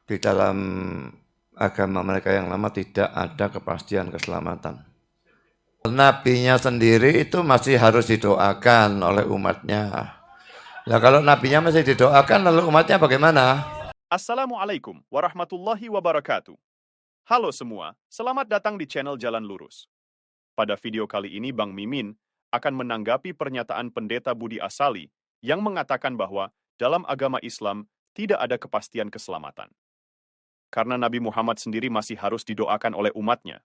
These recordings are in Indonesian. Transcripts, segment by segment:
di dalam agama mereka yang lama tidak ada kepastian keselamatan. Nabinya sendiri itu masih harus didoakan oleh umatnya. Nah kalau nabinya masih didoakan lalu umatnya bagaimana? Assalamualaikum warahmatullahi wabarakatuh. Halo semua, selamat datang di channel Jalan Lurus. Pada video kali ini Bang Mimin akan menanggapi pernyataan Pendeta Budi Asali yang mengatakan bahwa dalam agama Islam tidak ada kepastian keselamatan. Karena Nabi Muhammad sendiri masih harus didoakan oleh umatnya.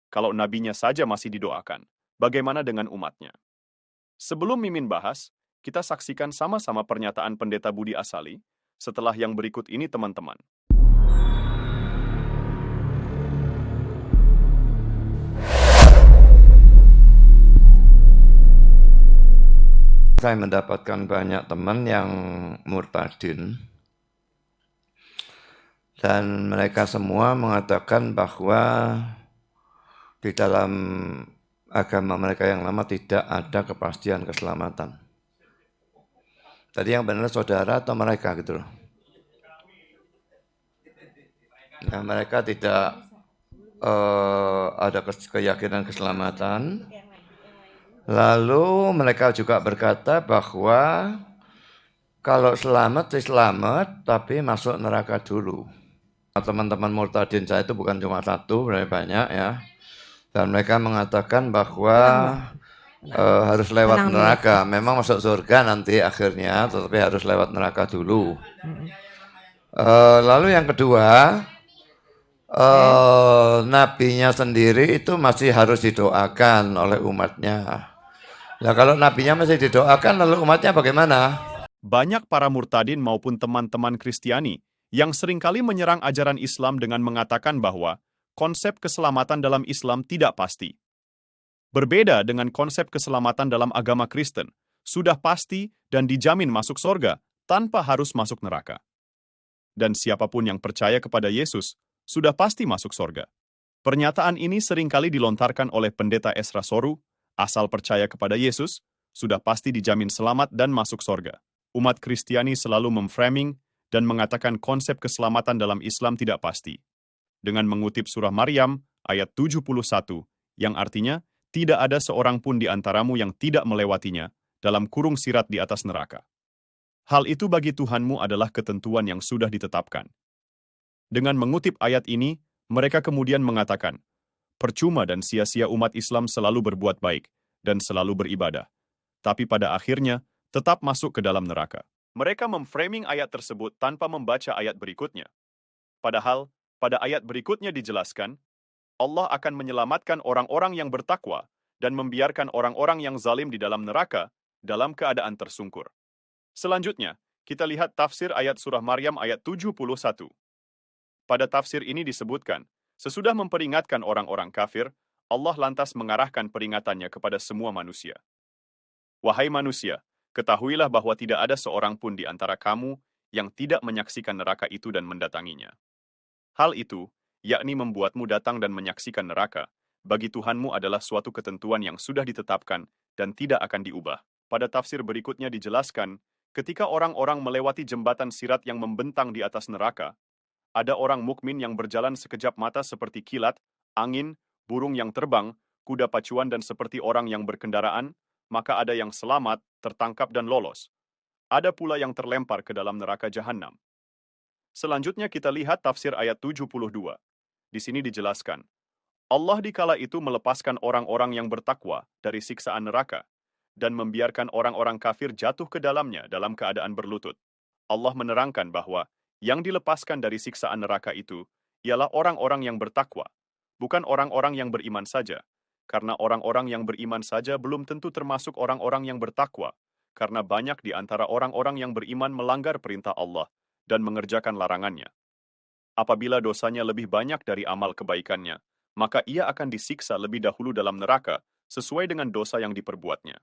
Kalau nabinya saja masih didoakan, bagaimana dengan umatnya? Sebelum Mimin bahas, kita saksikan sama-sama pernyataan Pendeta Budi Asali setelah yang berikut ini teman-teman. Saya mendapatkan banyak teman yang murtadin dan mereka semua mengatakan bahwa di dalam agama mereka yang lama tidak ada kepastian keselamatan. Tadi yang benar saudara atau mereka gitu loh. Nah, mereka tidak ada keyakinan keselamatan. Lalu mereka juga berkata bahwa kalau selamat, tapi masuk neraka dulu. Teman-teman murtadin saya itu bukan cuma satu, banyak ya. Dan mereka mengatakan bahwa harus lewat neraka. Memang masuk surga nanti akhirnya, tetapi harus lewat neraka dulu. Lalu yang kedua, nabinya sendiri itu masih harus didoakan oleh umatnya. Nah kalau nabinya masih didoakan lalu umatnya bagaimana? Banyak para murtadin maupun teman-teman Kristiani yang seringkali menyerang ajaran Islam dengan mengatakan bahwa konsep keselamatan dalam Islam tidak pasti. Berbeda dengan konsep keselamatan dalam agama Kristen, sudah pasti dan dijamin masuk sorga tanpa harus masuk neraka. Dan siapapun yang percaya kepada Yesus, sudah pasti masuk sorga. Pernyataan ini seringkali dilontarkan oleh Pendeta Esra Soru, asal percaya kepada Yesus, sudah pasti dijamin selamat dan masuk sorga. Umat Kristiani selalu memframing dan mengatakan konsep keselamatan dalam Islam tidak pasti. Dengan mengutip surah Maryam ayat 71, yang artinya, tidak ada seorang pun di antaramu yang tidak melewatinya, dalam kurung sirat di atas neraka. Hal itu bagi Tuhanmu adalah ketentuan yang sudah ditetapkan. Dengan mengutip ayat ini, mereka kemudian mengatakan, percuma dan sia-sia umat Islam selalu berbuat baik dan selalu beribadah, tapi pada akhirnya tetap masuk ke dalam neraka. Mereka memframing ayat tersebut tanpa membaca ayat berikutnya. Padahal, pada ayat berikutnya dijelaskan, Allah akan menyelamatkan orang-orang yang bertakwa dan membiarkan orang-orang yang zalim di dalam neraka dalam keadaan tersungkur. Selanjutnya, kita lihat tafsir ayat surah Maryam ayat 71. Pada tafsir ini disebutkan, sesudah memperingatkan orang-orang kafir, Allah lantas mengarahkan peringatannya kepada semua manusia. Wahai manusia, ketahuilah bahwa tidak ada seorang pun di antara kamu yang tidak menyaksikan neraka itu dan mendatanginya. Hal itu, yakni membuatmu datang dan menyaksikan neraka, bagi Tuhanmu adalah suatu ketentuan yang sudah ditetapkan dan tidak akan diubah. Pada tafsir berikutnya dijelaskan, ketika orang-orang melewati jembatan sirat yang membentang di atas neraka, ada orang mukmin yang berjalan sekejap mata seperti kilat, angin, burung yang terbang, kuda pacuan dan seperti orang yang berkendaraan, maka ada yang selamat, tertangkap dan lolos. Ada pula yang terlempar ke dalam neraka jahanam. Selanjutnya kita lihat tafsir ayat 72. Di sini dijelaskan, Allah dikala itu melepaskan orang-orang yang bertakwa dari siksaan neraka dan membiarkan orang-orang kafir jatuh ke dalamnya dalam keadaan berlutut. Allah menerangkan bahwa yang dilepaskan dari siksaan neraka itu ialah orang-orang yang bertakwa, bukan orang-orang yang beriman saja, karena orang-orang yang beriman saja belum tentu termasuk orang-orang yang bertakwa, karena banyak di antara orang-orang yang beriman melanggar perintah Allah dan mengerjakan larangannya. Apabila dosanya lebih banyak dari amal kebaikannya, maka ia akan disiksa lebih dahulu dalam neraka sesuai dengan dosa yang diperbuatnya.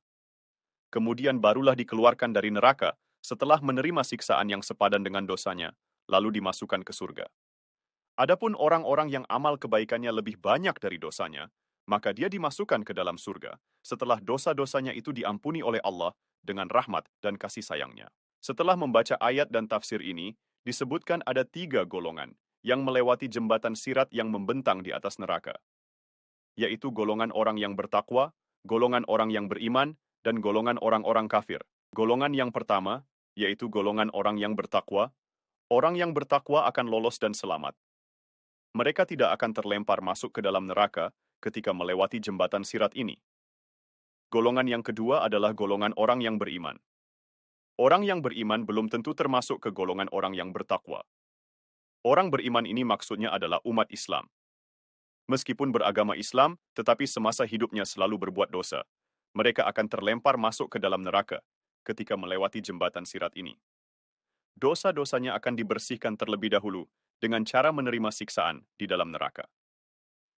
Kemudian barulah dikeluarkan dari neraka setelah menerima siksaan yang sepadan dengan dosanya, lalu dimasukkan ke surga. Adapun orang-orang yang amal kebaikannya lebih banyak dari dosanya, maka dia dimasukkan ke dalam surga setelah dosa-dosanya itu diampuni oleh Allah dengan rahmat dan kasih sayangnya. Setelah membaca ayat dan tafsir ini, disebutkan ada 3 golongan yang melewati jembatan sirat yang membentang di atas neraka, yaitu golongan orang yang bertakwa, golongan orang yang beriman, dan golongan orang-orang kafir. Golongan yang pertama, yaitu golongan orang yang bertakwa, orang yang bertakwa akan lolos dan selamat. Mereka tidak akan terlempar masuk ke dalam neraka ketika melewati jembatan sirat ini. Golongan yang kedua adalah golongan orang yang beriman. Orang yang beriman belum tentu termasuk ke golongan orang yang bertakwa. Orang beriman ini maksudnya adalah umat Islam. Meskipun beragama Islam, tetapi semasa hidupnya selalu berbuat dosa, mereka akan terlempar masuk ke dalam neraka ketika melewati jembatan sirat ini. Dosa-dosanya akan dibersihkan terlebih dahulu dengan cara menerima siksaan di dalam neraka.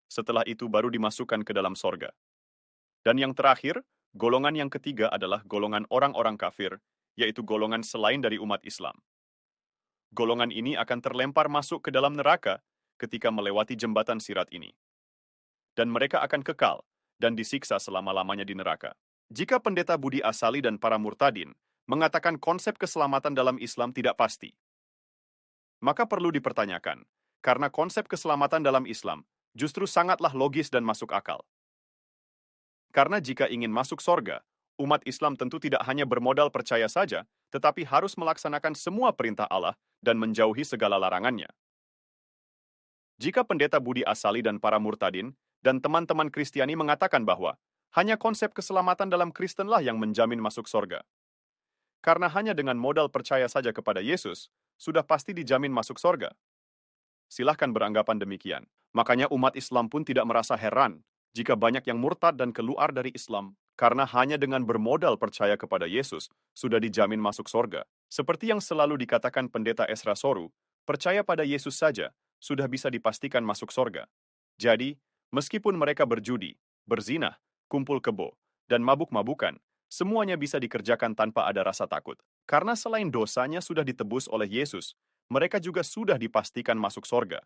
Setelah itu baru dimasukkan ke dalam sorga. Dan yang terakhir, golongan yang ketiga adalah golongan orang-orang kafir, yaitu golongan selain dari umat Islam. Golongan ini akan terlempar masuk ke dalam neraka ketika melewati jembatan sirat ini. Dan mereka akan kekal dan disiksa selama-lamanya di neraka. Jika pendeta Budi Asali dan para murtadin mengatakan konsep keselamatan dalam Islam tidak pasti, maka perlu dipertanyakan, karena konsep keselamatan dalam Islam justru sangatlah logis dan masuk akal. Karena jika ingin masuk sorga, umat Islam tentu tidak hanya bermodal percaya saja, tetapi harus melaksanakan semua perintah Allah dan menjauhi segala larangannya. Jika pendeta Budi Asali dan para murtadin dan teman-teman Kristiani mengatakan bahwa hanya konsep keselamatan dalam Kristenlah yang menjamin masuk sorga, karena hanya dengan modal percaya saja kepada Yesus, sudah pasti dijamin masuk sorga. Silahkan beranggapan demikian. Makanya umat Islam pun tidak merasa heran jika banyak yang murtad dan keluar dari Islam, karena hanya dengan bermodal percaya kepada Yesus, sudah dijamin masuk sorga. Seperti yang selalu dikatakan pendeta Esra Soru, percaya pada Yesus saja, sudah bisa dipastikan masuk sorga. Jadi, meskipun mereka berjudi, berzinah, kumpul kebo, dan mabuk-mabukan, semuanya bisa dikerjakan tanpa ada rasa takut. Karena selain dosanya sudah ditebus oleh Yesus, mereka juga sudah dipastikan masuk sorga.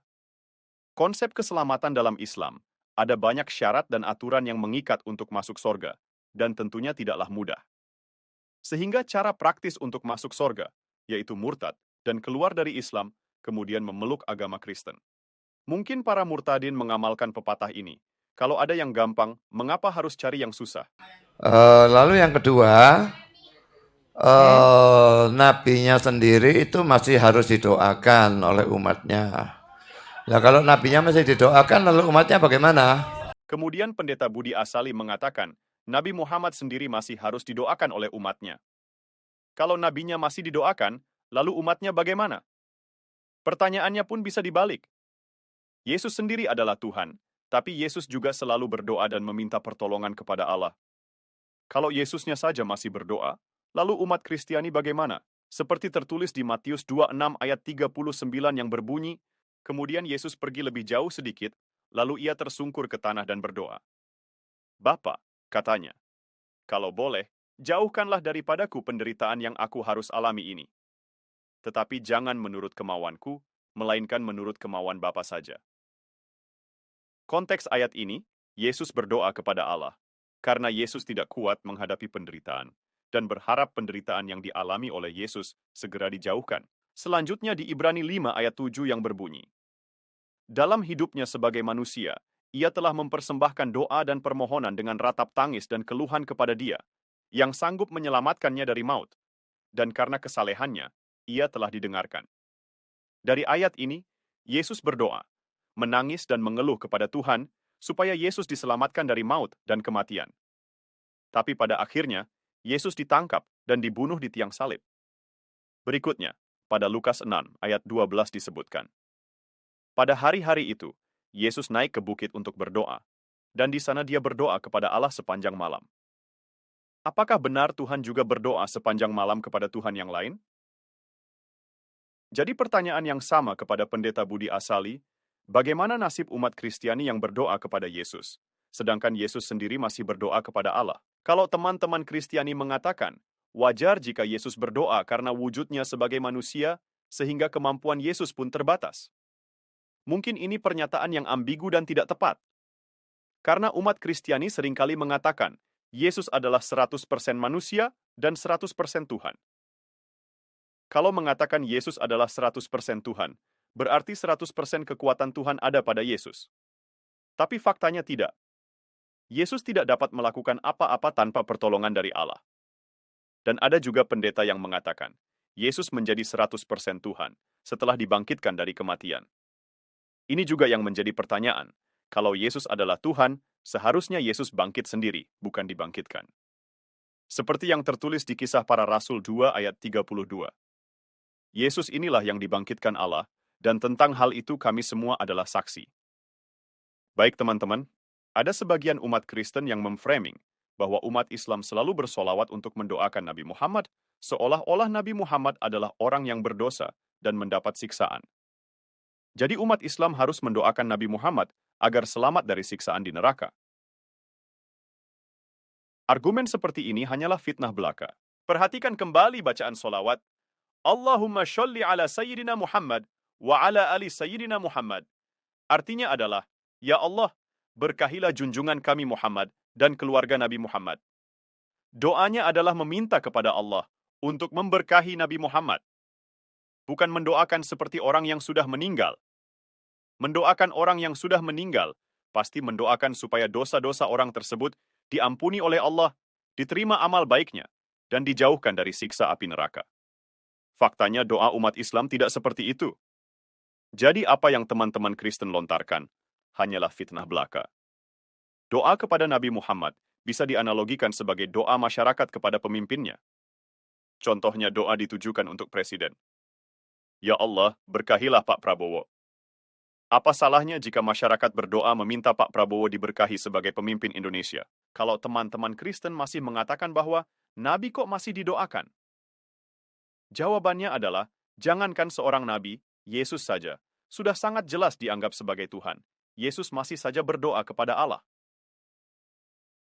Konsep keselamatan dalam Islam, ada banyak syarat dan aturan yang mengikat untuk masuk sorga, dan tentunya tidaklah mudah. Sehingga cara praktis untuk masuk sorga, yaitu murtad, dan keluar dari Islam, kemudian memeluk agama Kristen. Mungkin para murtadin mengamalkan pepatah ini, kalau ada yang gampang, mengapa harus cari yang susah? Lalu yang kedua, nabinya sendiri itu masih harus didoakan oleh umatnya. Nah, kalau nabinya masih didoakan, lalu umatnya bagaimana? Kemudian pendeta Budi Asali mengatakan, Nabi Muhammad sendiri masih harus didoakan oleh umatnya. Kalau nabinya masih didoakan, lalu umatnya bagaimana? Pertanyaannya pun bisa dibalik. Yesus sendiri adalah Tuhan, tapi Yesus juga selalu berdoa dan meminta pertolongan kepada Allah. Kalau Yesusnya saja masih berdoa, lalu umat Kristiani bagaimana? Seperti tertulis di Matius 26 ayat 39 yang berbunyi, kemudian Yesus pergi lebih jauh sedikit, lalu ia tersungkur ke tanah dan berdoa. Bapa, katanya, kalau boleh, jauhkanlah daripadaku penderitaan yang aku harus alami ini. Tetapi jangan menurut kemauanku, melainkan menurut kemauan Bapa saja. Konteks ayat ini, Yesus berdoa kepada Allah, karena Yesus tidak kuat menghadapi penderitaan, dan berharap penderitaan yang dialami oleh Yesus segera dijauhkan. Selanjutnya di Ibrani 5 ayat 7 yang berbunyi, dalam hidupnya sebagai manusia, ia telah mempersembahkan doa dan permohonan dengan ratap tangis dan keluhan kepada Dia, yang sanggup menyelamatkannya dari maut. Dan karena kesalehannya, ia telah didengarkan. Dari ayat ini, Yesus berdoa, menangis dan mengeluh kepada Tuhan, supaya Yesus diselamatkan dari maut dan kematian. Tapi pada akhirnya, Yesus ditangkap dan dibunuh di tiang salib. Berikutnya, pada Lukas 6 ayat 12 disebutkan, pada hari-hari itu, Yesus naik ke bukit untuk berdoa, dan di sana dia berdoa kepada Allah sepanjang malam. Apakah benar Tuhan juga berdoa sepanjang malam kepada Tuhan yang lain? Jadi pertanyaan yang sama kepada pendeta Budi Asali, bagaimana nasib umat Kristiani yang berdoa kepada Yesus, sedangkan Yesus sendiri masih berdoa kepada Allah? Kalau teman-teman Kristiani mengatakan, wajar jika Yesus berdoa karena wujudnya sebagai manusia, sehingga kemampuan Yesus pun terbatas. Mungkin ini pernyataan yang ambigu dan tidak tepat. Karena umat Kristiani seringkali mengatakan, Yesus adalah 100% manusia dan 100% Tuhan. Kalau mengatakan Yesus adalah 100% Tuhan, berarti 100% kekuatan Tuhan ada pada Yesus. Tapi faktanya tidak. Yesus tidak dapat melakukan apa-apa tanpa pertolongan dari Allah. Dan ada juga pendeta yang mengatakan, Yesus menjadi 100% Tuhan setelah dibangkitkan dari kematian. Ini juga yang menjadi pertanyaan. Kalau Yesus adalah Tuhan, seharusnya Yesus bangkit sendiri, bukan dibangkitkan. Seperti yang tertulis di Kisah Para Rasul 2 ayat 32. Yesus inilah yang dibangkitkan Allah, dan tentang hal itu kami semua adalah saksi. Baik teman-teman, ada sebagian umat Kristen yang memframing bahwa umat Islam selalu bersolawat untuk mendoakan Nabi Muhammad, seolah-olah Nabi Muhammad adalah orang yang berdosa dan mendapat siksaan. Jadi umat Islam harus mendoakan Nabi Muhammad agar selamat dari siksaan di neraka. Argumen seperti ini hanyalah fitnah belaka. Perhatikan kembali bacaan solawat. Allahumma sholli ala Sayyidina Muhammad wa ala ali Sayyidina Muhammad. Artinya adalah, Ya Allah, berkahilah junjungan kami Muhammad dan keluarga Nabi Muhammad. Doanya adalah meminta kepada Allah untuk memberkahi Nabi Muhammad. Bukan mendoakan seperti orang yang sudah meninggal. Mendoakan orang yang sudah meninggal, pasti mendoakan supaya dosa-dosa orang tersebut diampuni oleh Allah, diterima amal baiknya, dan dijauhkan dari siksa api neraka. Faktanya doa umat Islam tidak seperti itu. Jadi apa yang teman-teman Kristen lontarkan hanyalah fitnah belaka. Doa kepada Nabi Muhammad bisa dianalogikan sebagai doa masyarakat kepada pemimpinnya. Contohnya doa ditujukan untuk presiden. Ya Allah, berkahilah Pak Prabowo. Apa salahnya jika masyarakat berdoa meminta Pak Prabowo diberkahi sebagai pemimpin Indonesia? Kalau teman-teman Kristen masih mengatakan bahwa Nabi kok masih didoakan? Jawabannya adalah, jangankan seorang Nabi, Yesus saja, sudah sangat jelas dianggap sebagai Tuhan. Yesus masih saja berdoa kepada Allah.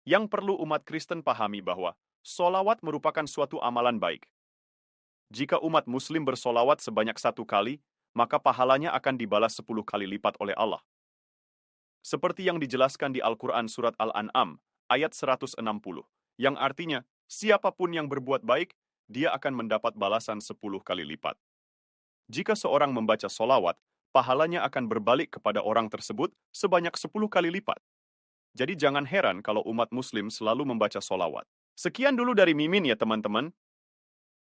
Yang perlu umat Kristen pahami bahwa solawat merupakan suatu amalan baik. Jika umat Muslim bersolawat sebanyak 1 kali, maka pahalanya akan dibalas 10 kali lipat oleh Allah. Seperti yang dijelaskan di Al-Quran Surat Al-An'am, ayat 160, yang artinya, siapapun yang berbuat baik, dia akan mendapat balasan 10 kali lipat. Jika seorang membaca solawat, pahalanya akan berbalik kepada orang tersebut sebanyak 10 kali lipat. Jadi jangan heran kalau umat Muslim selalu membaca solawat. Sekian dulu dari Mimin ya teman-teman.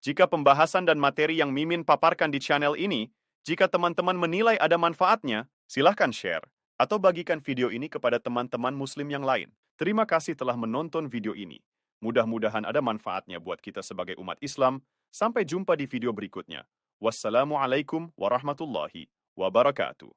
Jika pembahasan dan materi yang Mimin paparkan di channel ini, jika teman-teman menilai ada manfaatnya, silahkan share atau bagikan video ini kepada teman-teman Muslim yang lain. Terima kasih telah menonton video ini. Mudah-mudahan ada manfaatnya buat kita sebagai umat Islam. Sampai jumpa di video berikutnya. Wassalamualaikum warahmatullahi wabarakatuh.